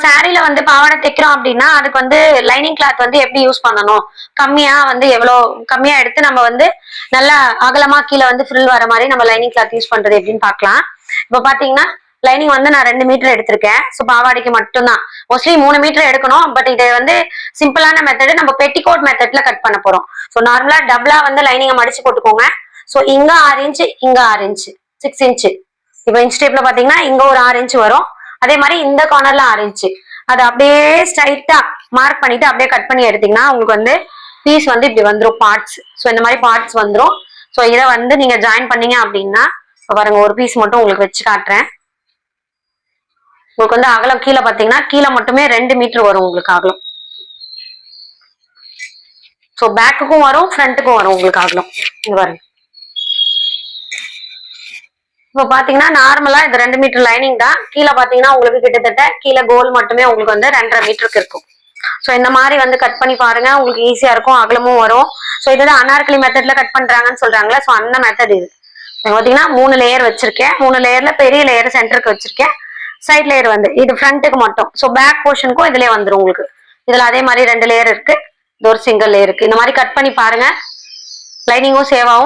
சாரீல வந்து பாவாடை தைக்கிறோம் அப்படின்னா அதுக்கு வந்து லைனிங் கிளாத் வந்து எப்படி யூஸ் பண்ணணும், கம்மியா வந்து எவ்வளவு கம்மியா எடுத்து நம்ம வந்து நல்லா அகலமா கீழே வந்து ஃப்ரில் வர மாதிரி நம்ம லைனிங் கிளாத் யூஸ் பண்றது எப்படின்னு பாக்கலாம். இப்ப பாத்தீங்கன்னா லைனிங் வந்து நான் 2 மீட்டர் எடுத்திருக்கேன். ஸோ பாவாடைக்கு மட்டும்தான். மோஸ்ட்லி 3 மீட்டர் எடுக்கணும். பட் இது வந்து சிம்பிளான மெத்தடு, நம்ம பெட்டிகோட் மெத்தட்ல கட் பண்ண போறோம். ஸோ நார்மலா டபுளா வந்து லைனிங்கை மடிச்சு போட்டுக்கோங்க. ஸோ இங்க 6 இன்ச்சு, இங்க 6 இன்ச்சு, 6 இன்ச்சு. இப்போ இன்ச் டேப்ல பாத்தீங்கன்னா இங்க ஒரு 6 இன்ச்சு வரும். அதே மாதிரி இந்த கார்னர்ல 6 இன்ச்சு. அதை அப்படியே ஸ்ட்ரைட்டா மார்க் பண்ணிட்டு அப்படியே கட் பண்ணி எடுத்தீங்கன்னா உங்களுக்கு வந்து பீஸ் வந்து இப்படி வந்துடும் பார்ட்ஸ். ஸோ இந்த மாதிரி பார்ட்ஸ் வந்துடும். ஸோ இதை வந்து நீங்க ஜாயின் பண்ணீங்க அப்படின்னா பாருங்க, ஒரு பீஸ் மட்டும் உங்களுக்கு வச்சு காட்டுறேன். உங்களுக்கு வந்து அகலம் கீழே பாத்தீங்கன்னா கீழே மட்டுமே 2 மீட்டர் வரும் உங்களுக்கு அகலம். ஸோ பேக்குக்கும் வரும், ஃப்ரண்ட்டுக்கும் வரும் உங்களுக்கு அகலம். இங்க பாருங்க. இப்போ பாத்தீங்கன்னா நார்மலா இது 2 மீட்டர் லைனிங் தான். கீழே பாத்தீங்கன்னா உங்களுக்கு கிட்டத்தட்ட கீழே கோல் மட்டுமே உங்களுக்கு வந்து 2.5 மீட்டருக்கு இருக்கும். ஸோ இந்த மாதிரி வந்து கட் பண்ணி பாருங்க, உங்களுக்கு ஈஸியா இருக்கும், அகலமும் வரும். ஸோ இதுதான் அனார்கலி மெத்தட்ல கட் பண்றாங்கன்னு சொல்றாங்களே, ஸோ அந்த மெத்தட் இது. பாத்தீங்கன்னா 3 லேயர் வச்சிருக்கேன். 3 லேயர்ல பெரிய லேயர் சென்டருக்கு வச்சிருக்கேன். சைட் லேயர் வந்து இது ஃப்ரண்ட்டுக்கு மட்டும். ஸோ பேக் போர்ஷனுக்கும் இதுலயே வந்துடும் உங்களுக்கு. இதுல அதே மாதிரி 2 லேயர் இருக்கு, இது ஒரு சிங்கிள் லேயர் இருக்கு. இந்த மாதிரி கட் பண்ணி பாருங்க, லைனிங்கும் சேவ் ஆகும்.